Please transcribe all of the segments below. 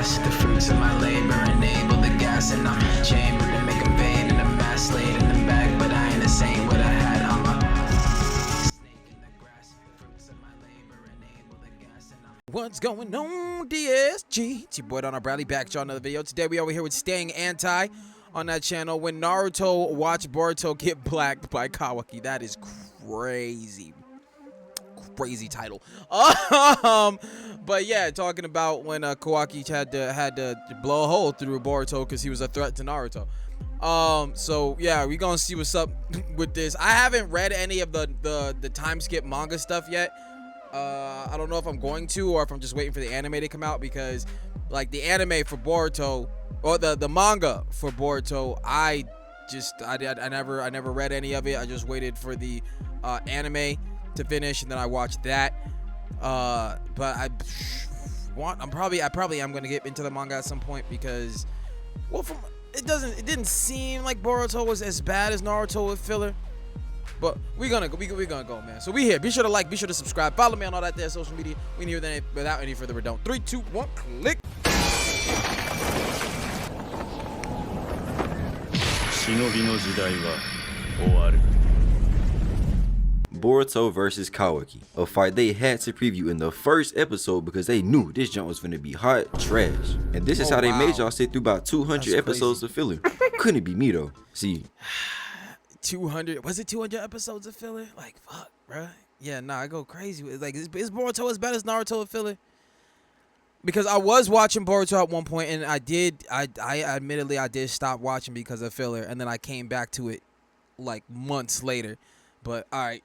grass. The fruits of my labor enable the gas, and I'm chambered and make them vain, and a mass laid in the bag, but I ain't the same what I had. I'm a snake in the grass. The fruits of my labor enable the gas, and I'm What's going on, DSG? It's your boy Darrnell Bradley, back to another video. Today we over here with StayingAnti on that channel. When Naruto watched Boruto get blacked by KAWAKI. That is crazy. Crazy title. But yeah, talking about when KAWAKI had to blow a hole through Boruto because he was a threat to Naruto. So yeah, we gonna see what's up with this. I haven't read any of the time skip manga stuff yet. I don't know if I'm going to, or if I'm just waiting for the anime to come out, because like the anime for Boruto, or the manga for Boruto, I never read any of it. I just waited for the anime to finish, and then I watched that. But I probably am gonna get into the manga at some point, because well, it didn't seem like Boruto was as bad as Naruto with filler. But we're gonna go, man. So we here. Be sure to like, be sure to subscribe, follow me on all that there social media. We need that without any further ado. 3, 2, 1, click. Boruto versus KAWAKI, a fight they had to preview in the first episode because they knew this jump was gonna be hot trash. And this is how they made y'all sit through about 200 episodes of filler. Couldn't be me though. See, 200, was it 200 episodes of filler? Like, fuck, bruh. Yeah, nah, I go crazy with it. Like, is Boruto as bad as Naruto with filler? Because I was watching Boruto at one point, and I admittedly I did stop watching because of filler, and then I came back to it like months later. But all right,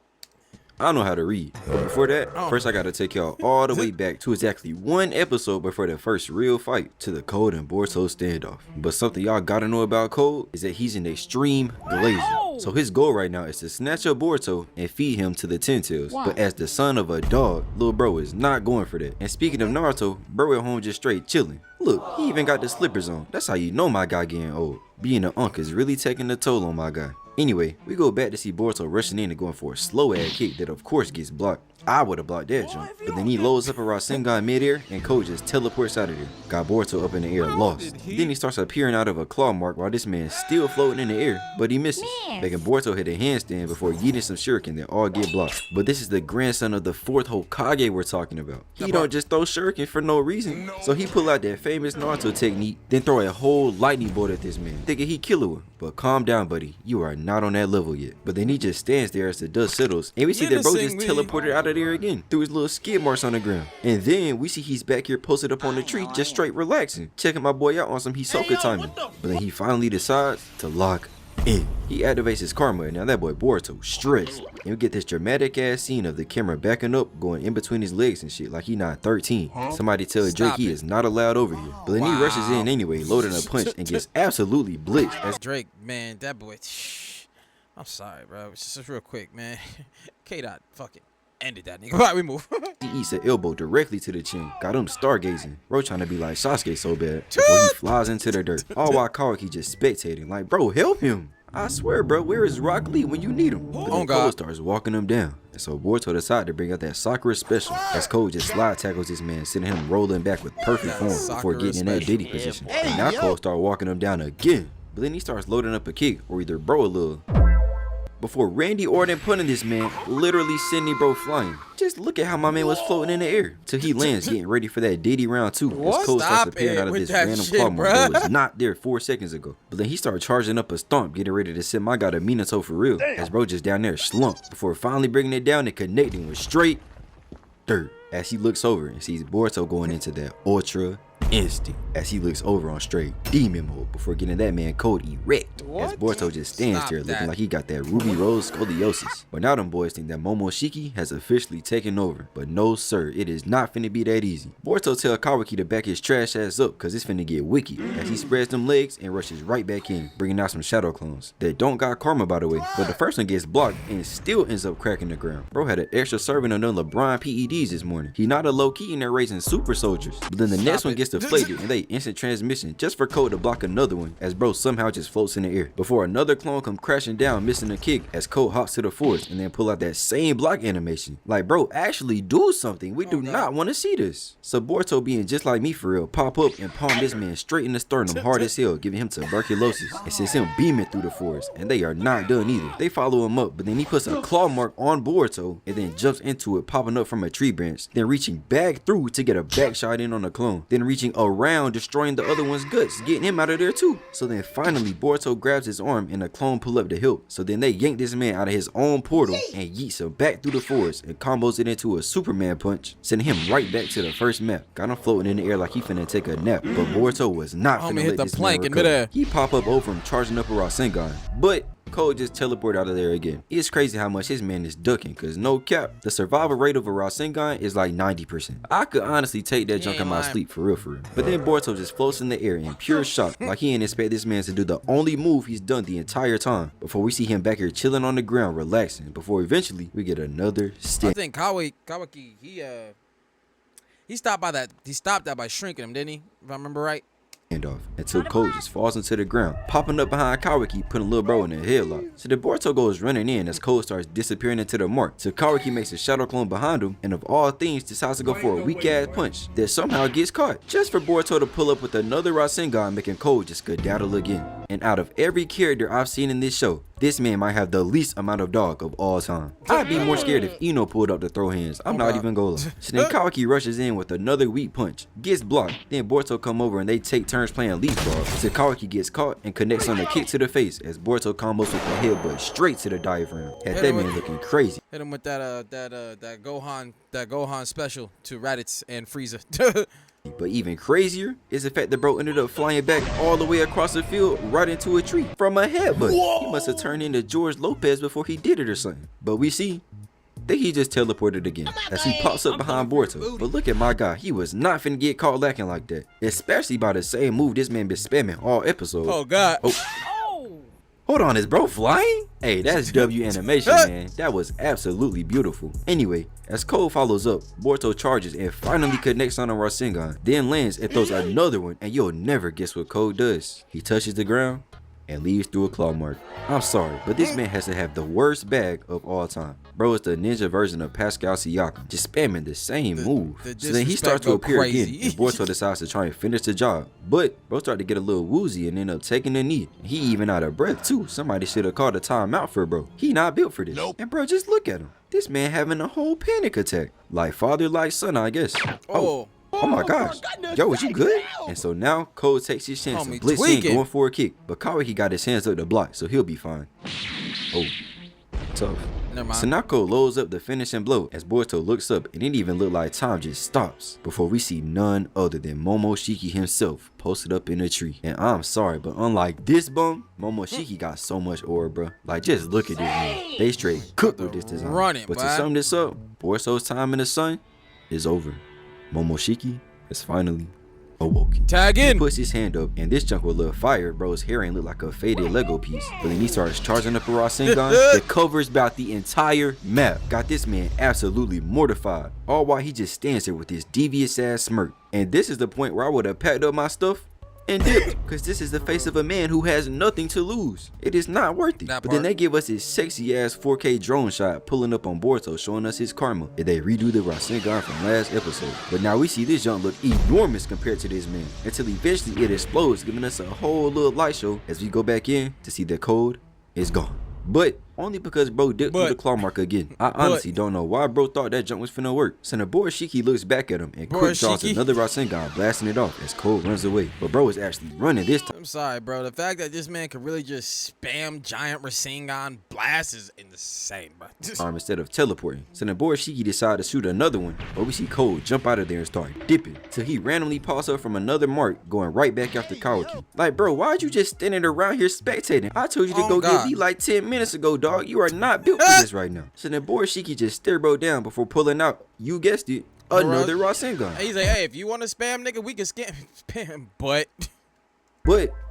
I don't know how to read. But before that, first I gotta take y'all all the way back to exactly one episode before the first real fight, to the Code and Boruto standoff. But something y'all gotta know about Code is that he's an extreme glazier. So his goal right now is to snatch up Boruto and feed him to the Ten Tails. But as the son of a dog, little bro is not going for that. And speaking of Naruto, bro at home just straight chilling. Look, he even got the slippers on. That's how you know my guy getting old. Being an unk is really taking a toll on my guy. Anyway, we go back to see Boruto rushing in and going for a slow ass kick that of course gets blocked. I would have blocked that jump, but then he loads up a Rasengan midair and Code just teleports out of there. Got Boruto up in the air lost. Then he starts appearing out of a claw mark while this man's still floating in the air, but he misses, making Boruto hit a handstand before yeeting some shuriken that all get blocked. But this is the grandson of the 4th Hokage we're talking about. He don't just throw shuriken for no reason. So he pull out that famous Naruto technique, then throw a whole lightning bolt at this man, thinking he killer him. But calm down, buddy, you are not on that level yet. But then he just stands there as the dust settles, and we see that bro just teleported out of there again through his little skid marks on the ground. And then we see he's back here posted up on the tree, just straight relaxing, checking my boy out on some Hisoka timing. But then he finally decides to lock in. He activates his karma, and now that boy Boruto stressed. And we get this dramatic ass scene of the camera backing up, going in between his legs and shit like he not 13. Somebody tell Drake he is not allowed over here. But then he rushes in anyway, loading a punch, and gets absolutely blitzed. As Drake, man, that boy. I'm sorry, bro. It's just real quick, man. K-Dot fucking ended that nigga. All right, we move. He eats an elbow directly to the chin. Got him stargazing. Bro trying to be like Sasuke so bad before he flies into the dirt. All while KAWAKI just spectating like, bro, help him. I swear, bro, where is Rock Lee when you need him? But then Code starts walking him down. And so Boruto decided to bring out that Sakura special, as Code just slide tackles this man, sending him rolling back with perfect form before getting in that Diddy position. And now Code start walking him down again. But then he starts loading up a kick, or either bro a little, before Randy Orton punting this man, literally sending bro flying. Just look at how my man was floating in the air till he lands, getting ready for that Diddy round 2. As Code starts appearing out of this random claw mark that was not there 4 seconds ago. But then he started charging up a stomp, getting ready to send my guy to Minato for real. As bro just down there slumped before finally bringing it down and connecting with straight dirt. As he looks over and sees Boruto going into that ultra instinct, as he looks over on straight demon mode before getting that man Code erect. As Boruto just stands there looking like he got that ruby rose scoliosis. But now them boys think that Momoshiki has officially taken over. But no sir, it is not finna be that easy. Boruto tell KAWAKI to back his trash ass up cause it's finna get wicked, as he spreads them legs and rushes right back in, bringing out some shadow clones that don't got karma by the way. But the first one gets blocked and still ends up cracking the ground. Bro had an extra serving of them LeBron PEDs this morning. He not a low key in there raising super soldiers. But then the next one gets the deflated and they instant transmission just for Code to block another one as bro somehow just floats in the air. Before another clone come crashing down missing a kick as Code hops to the force and then pull out that same block animation. Like bro, actually do something. We do not want to see this. So Boruto being just like me for real, pop up and palm this man straight in the sternum hard as hell, giving him tuberculosis. It sends him beaming through the forest and they are not done either. They follow him up, but then he puts a claw mark on Boruto and then jumps into it, popping up from a tree branch, then reaching back through to get a back shot in on the clone, then reaching around, destroying the other one's guts, getting him out of there too. So then finally Boruto grabs his arm and the clone pull up to help. So then they yank this man out of his own portal and yeets him back through the forest and combos it into a Superman punch, sending him right back to the first map. Got him floating in the air like he finna take a nap, but Boruto was not finna hit let the this plank man in recover. midair. He pop up over him, charging up a Rasengan, but Code just teleport out of there again. It's crazy how much his man is ducking, cause no cap, the survival rate of a Rasengan is like 90%. I could honestly take that junk in my sleep for real. But then Boruto just floats in the air in pure shock, like he didn't expect this man to do the only move he's done the entire time, before we see him back here chilling on the ground, relaxing, before eventually we get another step. I think Kawaki, he stopped that by shrinking him, didn't he? If I remember right. Off until Code just falls into the ground, popping up behind Kawaki, putting little bro in a headlock. So the Boruto goes running in as Code starts disappearing into the mark. So Kawaki makes a shadow clone behind him and of all things decides to go for a weak ass punch that somehow gets caught, just for Boruto to pull up with another Rasengan, making Code just skedaddle again. And out of every character I've seen in this show, this man might have the least amount of dog of all time. I'd be more scared if Ino pulled up to throw hands. I'm not even gonna lie. So then Kawaki rushes in with another weak punch, gets blocked. Then Boruto come over and they take turns playing leapfrog. So Kawaki gets caught and connects on a kick to the face as Boruto combos with the headbutt straight to the diaphragm. Had that man looking crazy. Hit him with that Gohan special to Raditz and Frieza. But even crazier is the fact that bro ended up flying back all the way across the field right into a tree from a headbutt. He must have turned into George Lopez before he did it or something. But we see that he just teleported again as he pops up behind Boruto. But look at my guy, he was not finna get caught lacking like that, especially by the same move this man been spamming all episode. Oh god. Hold on, is bro flying? Hey, that's W animation, man. That was absolutely beautiful. Anyway, as Code follows up, Boruto charges and finally connects on a Rasengan, then lands and throws another one, and you'll never guess what Code does. He touches the ground and leaves through a claw mark. I'm sorry, but this man has to have the worst bag of all time. Bro is the ninja version of Pascal Siakam, just spamming the same move. So then he starts to appear again, and Boruto decides to try and finish the job. But bro started to get a little woozy and end up taking a knee. He even out of breath too. Somebody should have called a timeout for bro. He not built for this. And bro, just look at him. This man having a whole panic attack. Like father, like son, I guess. Oh my gosh. Yo, is you good? And so now Code takes his chance and blitz in, going for a kick. But Kawaki got his hands up to block, so he'll be fine. Oh, tough. So now Code loads up the finishing blow as Boruto looks up and it even looked like time just stops before we see none other than Momoshiki himself posted up in a tree. And I'm sorry, but unlike this bum, Momoshiki got so much aura, bro. Like, just look at this man. They straight cooked with this design. But to sum this up, Boruto's time in the sun is over. Momoshiki is finally awoken. Tag in. He puts his hand up and this junk will look fire. Bro's hair ain't look like a faded Lego piece. But then he starts charging up a Rasengan that covers about the entire map. Got this man absolutely mortified. All while he just stands there with this devious ass smirk. And this is the point where I would have packed up my stuff and dipped, because this is the face of a man who has nothing to lose. It is not worth it. But then they give us this sexy ass 4K drone shot pulling up on Boruto, showing us his karma, and they redo the Rasengan from last episode. But now we see this junk look enormous compared to this man, until eventually it explodes, giving us a whole little light show as we go back in to see the Code is gone. But only because bro dipped through the claw mark again. I honestly don't know why bro thought that jump was finna work. So the Borushiki looks back at him and quick draws another Rasengan, blasting it off as Code runs away. But bro is actually running this time. I'm sorry, bro. The fact that this man could really just spam giant Rasengan blasts is insane, bro. Instead of teleporting. So the Borushiki decided to shoot another one, but we see Code jump out of there and start dipping till he randomly pops up from another mark, going right back after Kawaki. Like, bro, why'd you just standing around here spectating? I told you to go get me like 10 minutes ago, dog. You are not built for this right now. So then Borushiki just stare bro down before pulling out, you guessed it, another Rasengan. He's like, hey, if you want to spam, nigga, we can spam, but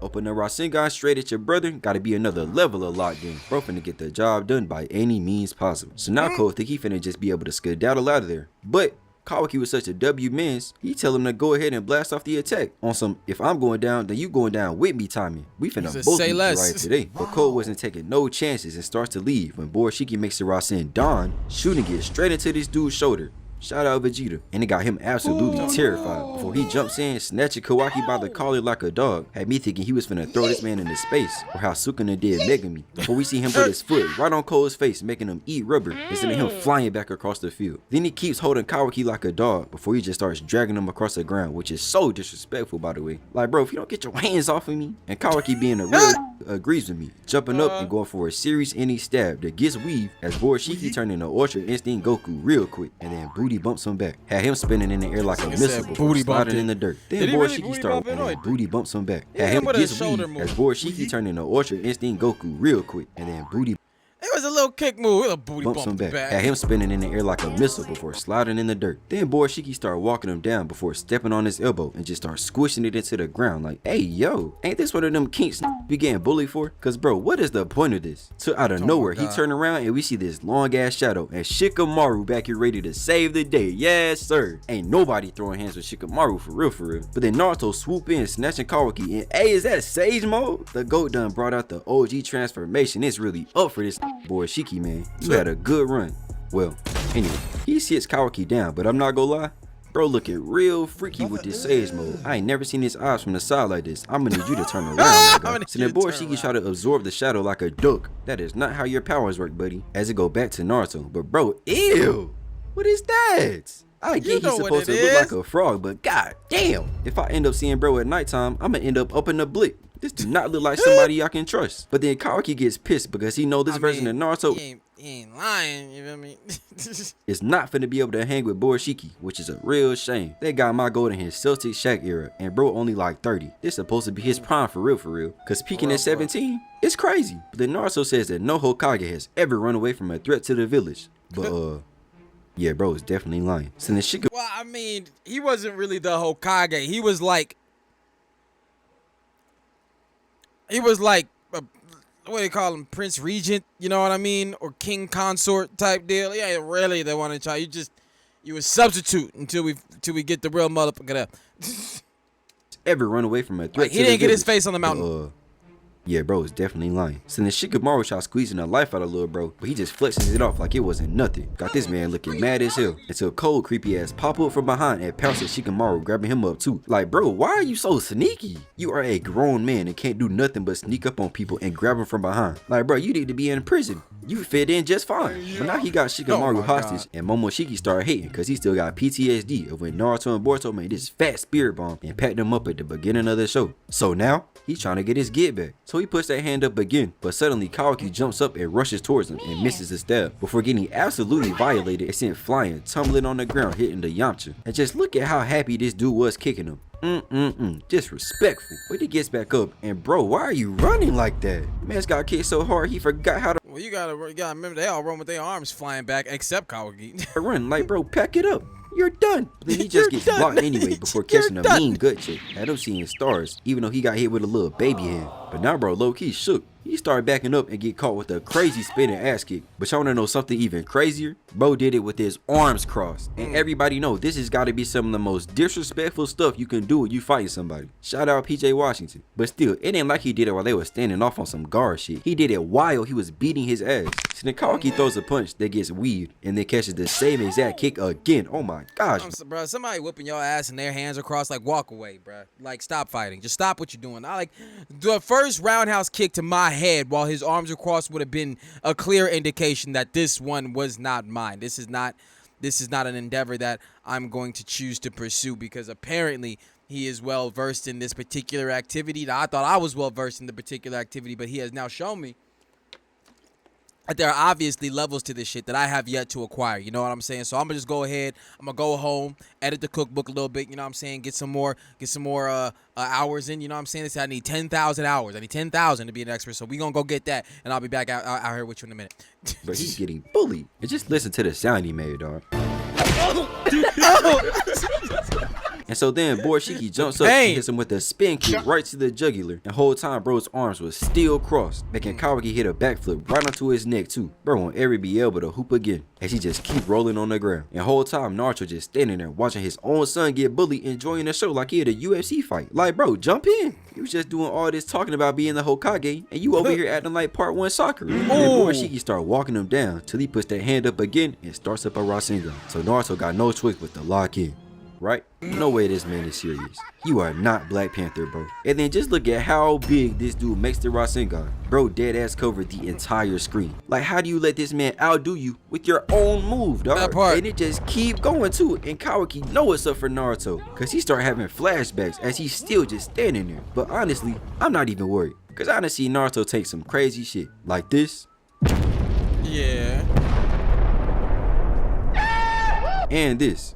open the Rasengan straight at your brother gotta be another level of lock game. Bro finna get the job done by any means possible. So now Code think he finna just be able to skedaddle out of there. But Kawaki was such a W mans, he tell him to go ahead and blast off the attack on some if I'm going down, then you going down with me timing. We finna both say be less. right today. But Cole wasn't taking no chances and starts to leave when Borishiki makes the Rasen Dawn, shooting it straight into this dude's shoulder. Shout out Vegeta. And it got him absolutely terrified. Before he jumps in, snatching Kawaki by the collar like a dog, had me thinking he was finna throw this man into space, or how Sukuna did Megami. Before we see him put his foot right on Cole's face, making him eat rubber, instead of him flying back across the field. Then he keeps holding Kawaki like a dog before he just starts dragging him across the ground, which is so disrespectful, by the way. Like, bro, if you don't get your hands off of me, and Kawaki being a real agrees with me, jumping up and going for a series-ending stab that gets weaved as Borishiki turned into Ultra Instinct Goku real quick, and then booty bumps him back. Had him spinning in the air like a missile before sliding in the dirt. Then Borishiki started and then booty bumps him back. Had him gets weaved as Borishiki turned into Ultra Instinct Goku real quick, and then booty It was a little kick move, a booty bumps him back. Had him spinning in the air like a missile before sliding in the dirt. Then Borishiki started walking him down before stepping on his elbow and just started squishing it into the ground like, hey yo, ain't this one of them kinks be getting bullied for? Cause bro, what is the point of this? So out of nowhere, he turned around and we see this long ass shadow and Shikamaru back here ready to save the day. Yes sir. Ain't nobody throwing hands with Shikamaru for real for real. But then Naruto swoop in snatching Kawaki and hey, is that Sage Mode? The GOAT done brought out the OG transformation. It's really up for this Borishiki, man. You had a good run. Well, anyway, he sits Kawaki down, but I'm not gonna lie, bro looking real freaky with this Sage Mode. I ain't never seen his eyes from the side like this. I'm gonna need you to turn around, my guy. So then Borishiki try to absorb the shadow like a duck. That is not how your powers work, buddy. As it go back to Naruto. But bro, ew! What is that? I get he's supposed to look like a frog, but god damn! If I end up seeing bro at nighttime, I'ma end up in the blick. This do not look like somebody I can trust. But then Kawaki gets pissed because he know this version of Naruto he ain't lying, you feel me? is not finna be able to hang with Borishiki, which is a real shame. That guy might go in his Celtic Shaq era, and bro only like 30. This supposed to be his prime for real. Cause peaking at 17, it's crazy. But then Naruto says that no Hokage has ever run away from a threat to the village. But yeah, bro is definitely lying. So then Shikamaru. Well, I mean, he wasn't really the Hokage. He was like what do they call him, Prince Regent, you know what I mean, or King Consort type deal. Yeah, really they want to try. You a substitute until we get the real motherfucker. Ever run away from a threat? He didn't get his face on the mountain. Yeah, bro is definitely lying. So then Shikamaru tried squeezing the life out of little bro, but he just flexing it off like it wasn't nothing. Got this man looking mad as hell until cold creepy ass pop up from behind and pounce at Shikamaru, grabbing him up too. Like, bro, why are you so sneaky? You are a grown man and can't do nothing but sneak up on people and grab them from behind. Like, bro, you need to be in prison. You fit in just fine. But now he got Shikamaru hostage, and Momoshiki started hating because he still got PTSD of when Naruto and Boruto made this fat spirit bomb and packed him up at the beginning of the show. So now he's trying to get his get back. So he puts that hand up again, but suddenly Kawaki jumps up and rushes towards him and misses the stab before getting absolutely violated and sent flying, tumbling on the ground, hitting the Yamcha. And just look at how happy this dude was kicking him. Disrespectful. But he gets back up, and bro, why are you running like that? Man's got kicked so hard he forgot how to. Well, you gotta remember they all run with their arms flying back, except Kawaki. run. Like, bro, pack it up. You're done. But then he just gets blocked anyway before catching a mean gut check. Had him seeing stars, even though he got hit with a little baby hand. But now, bro, low-key shook. He started backing up and get caught with a crazy spinning ass kick. But y'all wanna know something even crazier? Bro did it with his arms crossed. And everybody know this has got to be some of the most disrespectful stuff you can do when you fighting somebody. Shout out PJ Washington. But still, it ain't like he did it while they were standing off on some guard shit. He did it while he was beating his ass. So then Kawaki throws a punch that gets weaved and then catches the same exact kick again. Oh my gosh. Bro, somebody whipping your ass and their hands are crossed, like walk away, bro. Like stop fighting. Just stop what you're doing. I like the first roundhouse kick to my head while his arms are crossed would have been a clear indication that this one was not mine. This is not an endeavor that I'm going to choose to pursue because apparently he is well versed in this particular activity. Now, I thought I was well versed in the particular activity, but he has now shown me that there are obviously levels to this shit that I have yet to acquire. You know what I'm saying? So I'm gonna just go ahead. I'm gonna go home, edit the cookbook a little bit. You know what I'm saying? Get some more hours in. You know what I'm saying? I need 10,000 hours. I need 10,000 to be an expert. So we gonna go get that, and I'll be back out here with you in a minute. But he's getting bullied. And just listen to the sound he made, dog. And so then Borishiki jumps up and hits him with a spin kick right to the jugular. And the whole time bro's arms was still crossed, making KAWAKI hit a backflip right onto his neck too. Bro won't ever be able to hoop again as he just keep rolling on the ground. And the whole time Naruto just standing there watching his own son get bullied, enjoying the show like he had a UFC fight. Like, bro, jump in. You was just doing all this talking about being the Hokage, and you over here acting like part 1 soccer. And then Borishiki start walking him down till he puts that hand up again and starts up a Rasengan. So Naruto got no choice but to lock in. Right? No way this man is serious. You are not Black Panther, bro. And then just look at how big this dude makes the Rasengan. Bro dead ass covered the entire screen. Like, how do you let this man outdo you with your own move, dog? That part. And it just keep going too. And KAWAKI know what's up for Naruto, cause he start having flashbacks as he's still just standing there. But honestly, I'm not even worried, cause I done seen Naruto take some crazy shit like this. Yeah. And this.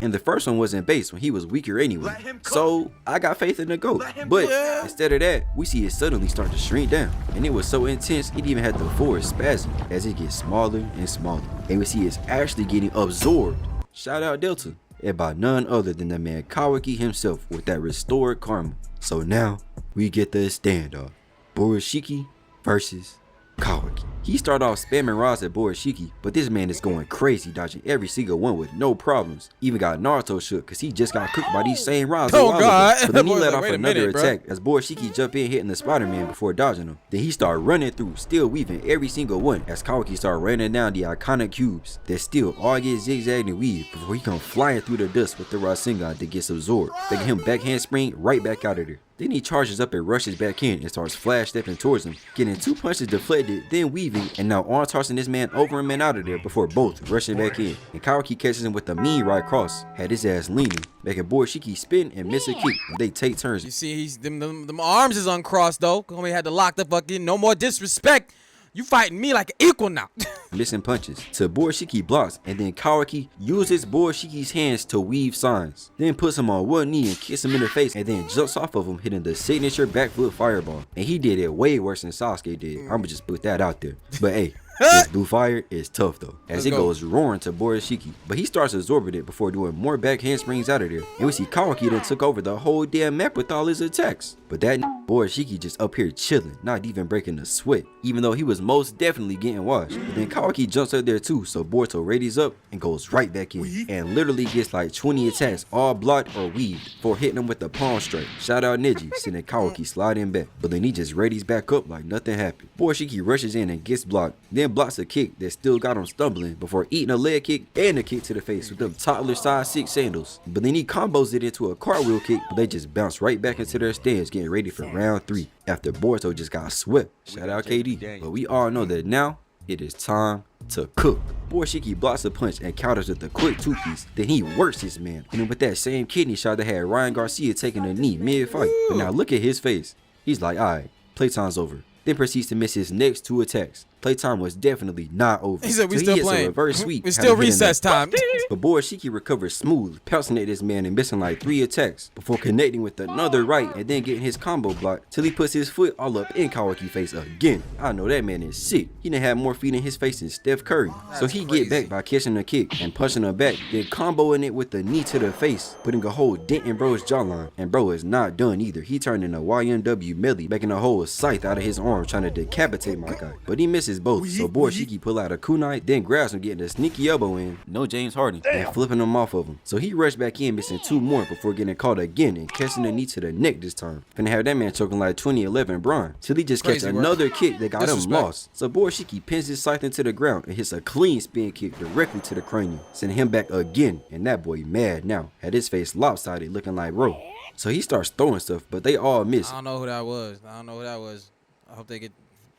And the first one wasn't based when he was weaker anyway. So I got faith in the GOAT. But instead of that, we see it suddenly start to shrink down. And it was so intense, it even had the force spasm as it gets smaller and smaller. And we see it's actually getting absorbed. Shout out Delta. And by none other than the man KAWAKI himself with that restored karma. So now we get the standoff. Borishiki versus KAWAKI. He started off spamming rods at Borishiki, but this man is going crazy, dodging every single one with no problems. Even got Naruto shook because he just got cooked by these same rods a while ago. But then he let off another attack as Borishiki jumped in hitting the Spider-Man before dodging him. Then he started running through, still weaving every single one as KAWAKI started running down the iconic cubes that still all get zigzagged and weaved before he come flying through the dust with the Rasengan that gets absorbed, making him backhand spring right back out of there. Then he charges up and rushes back in and starts flash stepping towards him, getting 2 punches deflected, then weaving, and now arm tossing this man over him and out of there before both rushing back in. And KAWAKI catches him with a mean right cross, had his ass leaning, making Borishiki spin and miss a kick. And they take turns. You see, he's them arms is uncrossed though. Homie had to lock the fuck in. No more disrespect. You fighting me like an equal now. Missing punches to Borishiki blocks, and then KAWAKI uses Borishiki's hands to weave signs. Then puts him on one knee and kicks him in the face, and then jumps off of him, hitting the signature backflip fireball. And he did it way worse than Sasuke did. I'ma just put that out there. But hey, this blue fire is tough though, as it goes roaring to Borishiki. But he starts absorbing it before doing more back handsprings out of there. And we see KAWAKI then took over the whole damn map with all his attacks. But that Borishiki just up here chilling, not even breaking a sweat, even though he was most definitely getting washed. But then KAWAKI jumps up there too, so Boruto readies up and goes right back in, and literally gets like 20 attacks all blocked or weaved for hitting him with the palm strike. Shout out Neji, sending KAWAKI sliding back. But then he just readies back up like nothing happened. Borishiki rushes in and gets blocked, then blocks a kick that still got him stumbling before eating a leg kick and a kick to the face with them toddler size 6 sandals. But then he combos it into a cartwheel kick, but they just bounce right back into their stands getting ready for round 3 after Boruto just got swept. Shout out KD. But we all know that now it is time to cook. Borishiki blocks a punch and counters with a quick 2-piece. Then he works his man. And then with that same kidney shot that had Ryan Garcia taking a knee mid-fight. But now look at his face. He's like, alright, playtime's over. Then proceeds to miss his next 2 attacks. Playtime was definitely not over. He said we so still he playing. A reverse sweep. It's still recess time. But Borishiki recovers smooth, pouncing at this man and missing like 3 attacks before connecting with another right and then getting his combo blocked till he puts his foot all up in KAWAKI face again. I know that man is sick. He done had more feet in his face than Steph Curry. So he get back by catching a kick and punching her back, then comboing it with the knee to the face, putting a whole dent in bro's jawline. And bro is not done either. He turned in a YNW melee, making a whole scythe out of his arm trying to decapitate my guy. But he misses both, so Borishiki pull out a kunai, then grabs him getting a sneaky elbow in, no James Harden, and flipping him off of him. So he rushed back in missing 2 more before getting caught again and catching the knee to the neck this time. Finna have that man choking like 2011 Braun, till he just catch another kick that got him lost. So Borishiki pins his scythe into the ground and hits a clean spin kick directly to the cranium, sending him back again, and that boy mad now, had his face lopsided looking like bro. So he starts throwing stuff, but they all miss. I don't know who that was. I hope they get...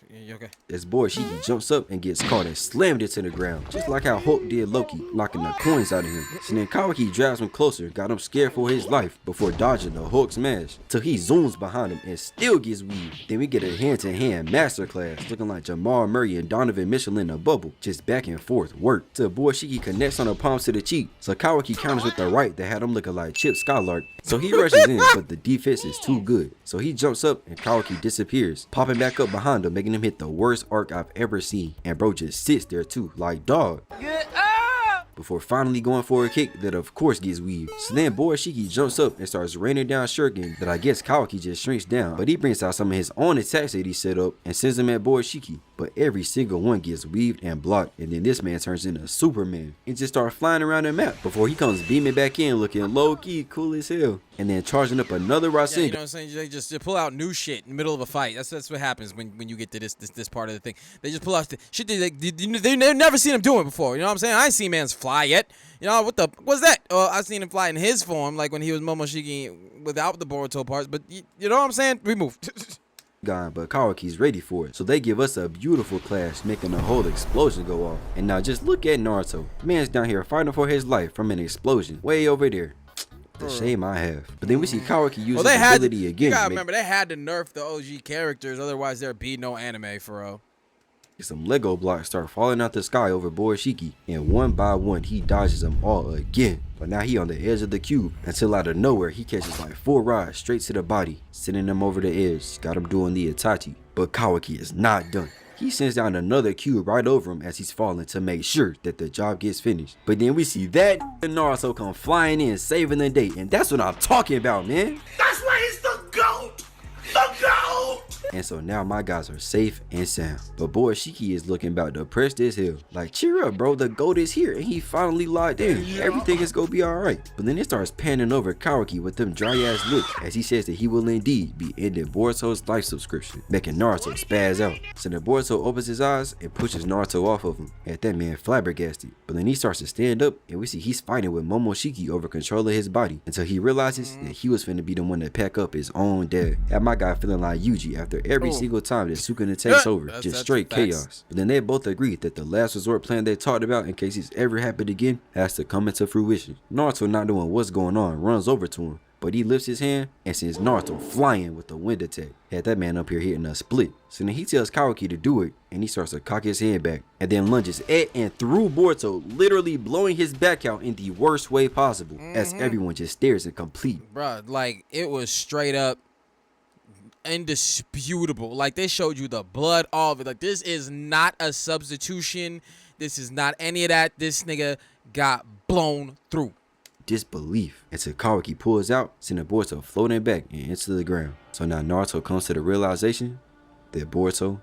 You okay? As Borishiki jumps up and gets caught and slammed into the ground, just like how Hulk did Loki, knocking the coins out of him. So then KAWAKI drives him closer, got him scared for his life before dodging the Hulk smash, till he zooms behind him and still gets weaved. Then we get a hand-to-hand masterclass, looking like Jamal Murray and Donovan Mitchell in a bubble, just back and forth work, till Borishiki connects on the palms to the cheek, so KAWAKI counters with the right that had him looking like Chip Skylark. So he rushes in, but the defense is too good. So he jumps up and KAWAKI disappears, popping back up behind him, making him hit the worst arc I've ever seen, and bro just sits there too, like dog. Before finally going for a kick that of course gets weaved. So then Boruchimaro jumps up and starts raining down shuriken that I guess KAWAKI just shrinks down, but he brings out some of his own attacks that he set up and sends them at Boruchimaro. But every single one gets weaved and blocked, and then this man turns into Superman and just starts flying around the map before he comes beaming back in looking low-key cool as hell, and then charging up another Rasengan. Yeah, you know what I'm saying? They just pull out new shit in the middle of a fight. That's what happens when you get to this part of the thing. They just pull out the shit they've never seen him doing before. You know what I'm saying? I ain't seen man's fly yet. You know what's that? I seen him fly in his form, like when he was Momoshiki without the Boruto parts. But you know what I'm saying? We move. Gone, but Kawaki's ready for it. So they give us a beautiful clash, making a whole explosion go off. And now just look at Naruto. Man's down here fighting for his life from an explosion way over there. The shame I have. But then we see Kawaki use his ability again. You gotta remember, they had to nerf the OG characters, otherwise there'd be no anime for real. Some Lego blocks start falling out the sky over Boruchimaro, and one by one he dodges them all again. But now he on the edge of the cube until out of nowhere he catches like 4 rods straight to the body, sending them over the edge. Got him doing the Itachi. But Kawaki is not done. He sends down another cube right over him as he's falling to make sure that the job gets finished. But then we see that Naruto come flying in, saving the day, and that's what I'm talking about, man. That's why he's the GOAT! The GOAT! And so now my guys are safe and sound. But Boruchimaro is looking about depressed as hell. Like, cheer up, bro. The GOAT is here and he finally locked in. Everything is gonna be alright. But then it starts panning over Kawaki with them dry ass looks as he says that he will indeed be ending Boruto's life subscription, making Naruto spaz out. So then Boruto opens his eyes and pushes Naruto off of him. At that man flabbergasted. But then he starts to stand up and we see he's fighting with Momoshiki over control of his body until he realizes that he was finna be the one to pack up his own dad. Had my guy feeling like Yuji after every single time that Sukuna takes over, just straight chaos. But then they both agree that the last resort plan they talked about in case it's ever happened again has to come into fruition. Naruto, not knowing what's going on, runs over to him, but he lifts his hand and sends Naruto flying with the wind attack. Had that man up here hitting a split. So then he tells Kawaki to do it and he starts to cock his hand back and then lunges at and through Boruto, literally blowing his back out in the worst way possible as everyone just stares in complete. Bruh, like it was straight up indisputable. Like they showed you the blood, all of it. Like this is not a substitution. This is not any of that. This nigga got blown through. Disbelief until Kawaki pulls out, sending Boruto floating back and into the ground. So now Naruto comes to the realization that Boruto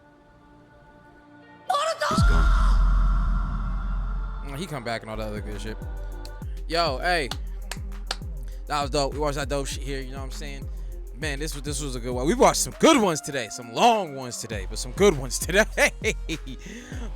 is gone. He come back and all that other good shit. Yo, hey, that was dope. We watched that dope shit here. You know what I'm saying? Man, this was a good one. We watched some good ones today, some long ones today, but some good ones today.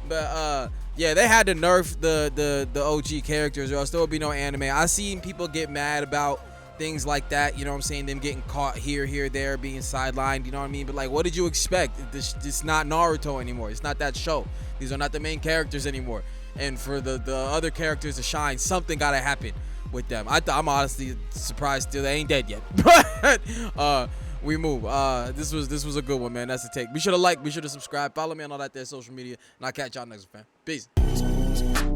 But yeah, they had to nerf the OG characters, or else there would be no anime. I seen people get mad about things like that. You know what I'm saying? Them getting caught here, there, being sidelined. You know what I mean? But like, what did you expect? It's not Naruto anymore. It's not that show. These are not the main characters anymore. And for the other characters to shine, something gotta happen with them. I'm honestly surprised still they ain't dead yet. But we move. This was a good one, man. That's the take. Be sure to like, be sure to subscribe, follow me on all that there social media, and I'll catch y'all next one, fam. Peace.